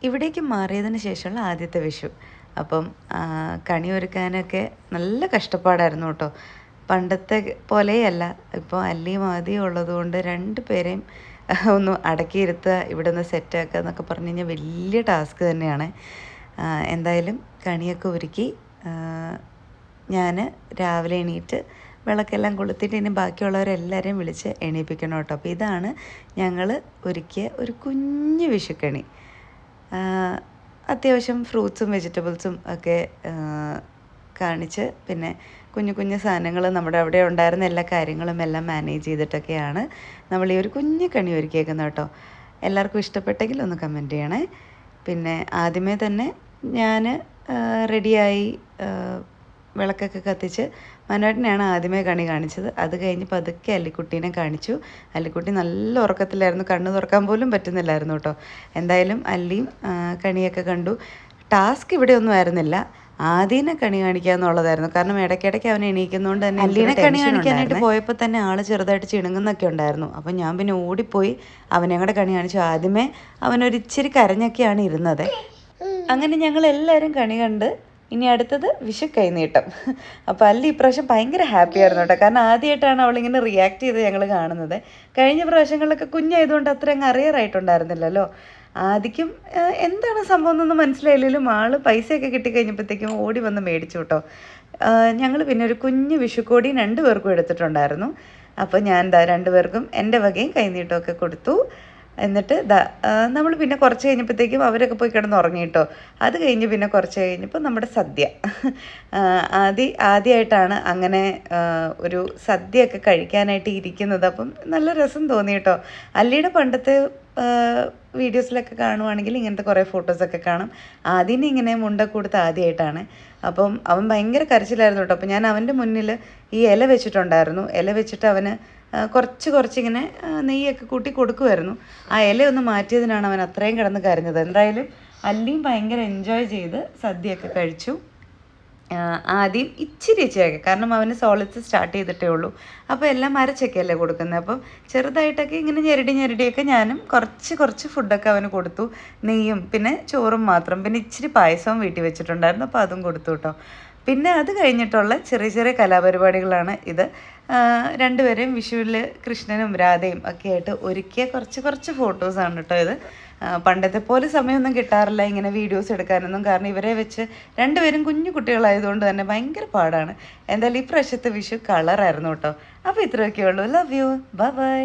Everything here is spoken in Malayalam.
ഇവിടേക്ക് മാറിയതിന് ശേഷമുള്ള ആദ്യത്തെ വിഷു. അപ്പം കണി ഒരുക്കാനൊക്കെ നല്ല കഷ്ടപ്പാടായിരുന്നു കേട്ടോ. പണ്ടത്തെ പോലെയല്ല. ഇപ്പോൾ അല്ലിയും ആദിയും ഉള്ളതുകൊണ്ട് 2 പേരെയും ഒന്ന് അടക്കിയിരുത്തുക, ഇവിടെ നിന്ന് സെറ്റാക്കുക എന്നൊക്കെ പറഞ്ഞു കഴിഞ്ഞാൽ വലിയ ടാസ്ക് തന്നെയാണ്. എന്തായാലും കണിയൊക്കെ ഒരുക്കി ഞാൻ രാവിലെ എണീറ്റ് വിളക്കെല്ലാം കൊളുത്തിട്ട് ഇനി ബാക്കിയുള്ളവരെല്ലാവരെയും വിളിച്ച് എണീപ്പിക്കണം കേട്ടോ. അപ്പോൾ ഇതാണ് ഞങ്ങൾ ഒരുക്കിയ ഒരു കുഞ്ഞു വിഷുക്കണി. അത്യാവശ്യം ഫ്രൂട്ട്സും വെജിറ്റബിൾസും ഒക്കെ കാണിച്ച്, പിന്നെ കുഞ്ഞു കുഞ്ഞു സാധനങ്ങൾ നമ്മുടെ അവിടെ ഉണ്ടായിരുന്ന എല്ലാ കാര്യങ്ങളും എല്ലാം മാനേജ് ചെയ്തിട്ടൊക്കെയാണ് നമ്മൾ ഈ ഒരു കുഞ്ഞു കണി ഒരുക്കിയേക്കുന്നത് കേട്ടോ. എല്ലാവർക്കും ഇഷ്ടപ്പെട്ടെങ്കിൽ ഒന്ന് കമൻറ്റ് ചെയ്യണേ. പിന്നെ ആദ്യമേ തന്നെ ഞാൻ റെഡിയായി വിളക്കൊക്കെ കത്തിച്ച് മനോഹരനെയാണ് ആദ്യമേ കണി കാണിച്ചത്. അത് കഴിഞ്ഞ് പതുക്കെ അല്ലിക്കുട്ടീനെ കാണിച്ചു. അല്ലിക്കുട്ടി നല്ല ഉറക്കത്തിലായിരുന്നു, കണ്ണ് തുറക്കാൻ പോലും പറ്റുന്നില്ലായിരുന്നു കേട്ടോ. എന്തായാലും അല്ലിയും കണിയൊക്കെ കണ്ടു. ടാസ്ക് ഇവിടെ ഒന്നും ആയിരുന്നില്ല, ആദ്യനെ കണി കാണിക്കുക എന്നുള്ളതായിരുന്നു. കാരണം ഇടയ്ക്കിടയ്ക്ക് അവനെ എണീക്കുന്നതുകൊണ്ട് തന്നെ അല്ലീനെ കണി കാണിക്കാനായിട്ട് പോയപ്പോൾ തന്നെ ആൾ ചെറുതായിട്ട് ചിണുങ്ങുന്നൊക്കെ ഉണ്ടായിരുന്നു. അപ്പം ഞാൻ പിന്നെ ഓടിപ്പോയി അവനെ കൂടെ കണി കാണിച്ചു. ആദ്യമേ അവനൊരിച്ചിരി കരഞ്ഞൊക്കെയാണ് ഇരുന്നത്. അങ്ങനെ ഞങ്ങൾ എല്ലാവരും കണി കണ്ട് ഇനി അടുത്തത് വിഷു കൈനീട്ടം. അപ്പോൾ അല്ലി ഇപ്രാവശ്യം ഭയങ്കര ഹാപ്പി ആയിരുന്നു കേട്ടോ. കാരണം ആദ്യമായിട്ടാണ് അവളിങ്ങനെ റിയാക്ട് ചെയ്ത് ഞങ്ങൾ കാണുന്നത്. കഴിഞ്ഞ പ്രാവശ്യങ്ങളിലൊക്കെ കുഞ്ഞായതുകൊണ്ട് അത്ര അങ്ങ് അറിയറായിട്ടുണ്ടായിരുന്നില്ലല്ലോ. ആദ്യം എന്താണ് സംഭവം എന്നൊന്നും മനസ്സിലായില്ലെങ്കിലും പൈസയൊക്കെ കിട്ടിക്കഴിഞ്ഞപ്പോഴത്തേക്കും ഓടി വന്ന് മേടിച്ചു കേട്ടോ. ഞങ്ങൾ പിന്നെ ഒരു കുഞ്ഞു വിഷുക്കോടി 2 പേർക്കും എടുത്തിട്ടുണ്ടായിരുന്നു. അപ്പോൾ ഞാൻ 2 പേർക്കും എൻ്റെ വകയും കൈനീട്ടമൊക്കെ കൊടുത്തു. എന്നിട്ട് നമ്മൾ പിന്നെ കുറച്ച് കഴിഞ്ഞപ്പോഴത്തേക്കും അവരൊക്കെ പോയി കിടന്നുറങ്ങി കേട്ടോ. അത് കഴിഞ്ഞ് പിന്നെ കുറച്ച് കഴിഞ്ഞപ്പോൾ നമ്മുടെ സദ്യ. ആദ്യമായിട്ടാണ് അങ്ങനെ ഒരു സദ്യയൊക്കെ കഴിക്കാനായിട്ട് ഇരിക്കുന്നത്. അപ്പം നല്ല രസം തോന്നി കേട്ടോ. അല്ലിയുടെ പണ്ടത്തെ വീഡിയോസിലൊക്കെ കാണുവാണെങ്കിൽ ഇങ്ങനത്തെ കുറേ ഫോട്ടോസൊക്കെ കാണും. ആദ്യം ഇങ്ങനെ മുണ്ടൊക്കെ കൊടുത്ത് ആദ്യമായിട്ടാണ്. അപ്പം അവൻ ഭയങ്കര കരച്ചിലായിരുന്നു കേട്ടോ. അപ്പം ഞാൻ അവൻ്റെ മുന്നിൽ ഈ ഇല വെച്ചിട്ടുണ്ടായിരുന്നു. ഇല വെച്ചിട്ട് അവന് കുറച്ചിങ്ങനെ നെയ്യൊക്കെ കൂട്ടി കൊടുക്കുമായിരുന്നു. ആ ഇലയൊന്ന് മാറ്റിയതിനാണ് അവൻ അത്രയും കിടന്ന് കരഞ്ഞത്. എന്തായാലും അല്ലിയും ഭയങ്കര എൻജോയ് ചെയ്ത് സദ്യയൊക്കെ കഴിച്ചു. ആദ്യം ഇച്ചിരിയൊക്കെ, കാരണം അവന് സോളിഡ്സ് സ്റ്റാർട്ട് ചെയ്തിട്ടേ ഉള്ളൂ. അപ്പോൾ എല്ലാം അരച്ചൊക്കെയല്ലേ കൊടുക്കുന്നത്. അപ്പം ചെറുതായിട്ടൊക്കെ ഇങ്ങനെ ഞെരടിയൊക്കെ ഞാനും കുറച്ച് ഫുഡൊക്കെ അവന് കൊടുത്തു. നെയ്യും പിന്നെ ചോറും മാത്രം, പിന്നെ ഇച്ചിരി പായസവും വീട്ടിൽ വെച്ചിട്ടുണ്ടായിരുന്നു. അപ്പോൾ അതും കൊടുത്തു കേട്ടോ. പിന്നെ അത് കഴിഞ്ഞിട്ടുള്ള ചെറിയ കലാപരിപാടികളാണ് ഇത്. 2 പേരെയും വിഷുവിൽ കൃഷ്ണനും രാധയും ഒക്കെ ആയിട്ട് ഒരുക്കിയ കുറച്ച് ഫോട്ടോസാണ് കേട്ടോ ഇത്. പണ്ടത്തെ പോലെ സമയമൊന്നും കിട്ടാറില്ല ഇങ്ങനെ വീഡിയോസ് എടുക്കാനൊന്നും. കാരണം ഇവരെ വെച്ച് 2 പേരും കുഞ്ഞു കുട്ടികളായതുകൊണ്ട് തന്നെ ഭയങ്കര പാടാണ്. എന്തായാലും ഈ പ്രാവശ്യത്തെ വിഷു കളറായിരുന്നു കേട്ടോ. അപ്പോൾ ഇത്രയൊക്കെ ഉള്ളൂ. Love you, by.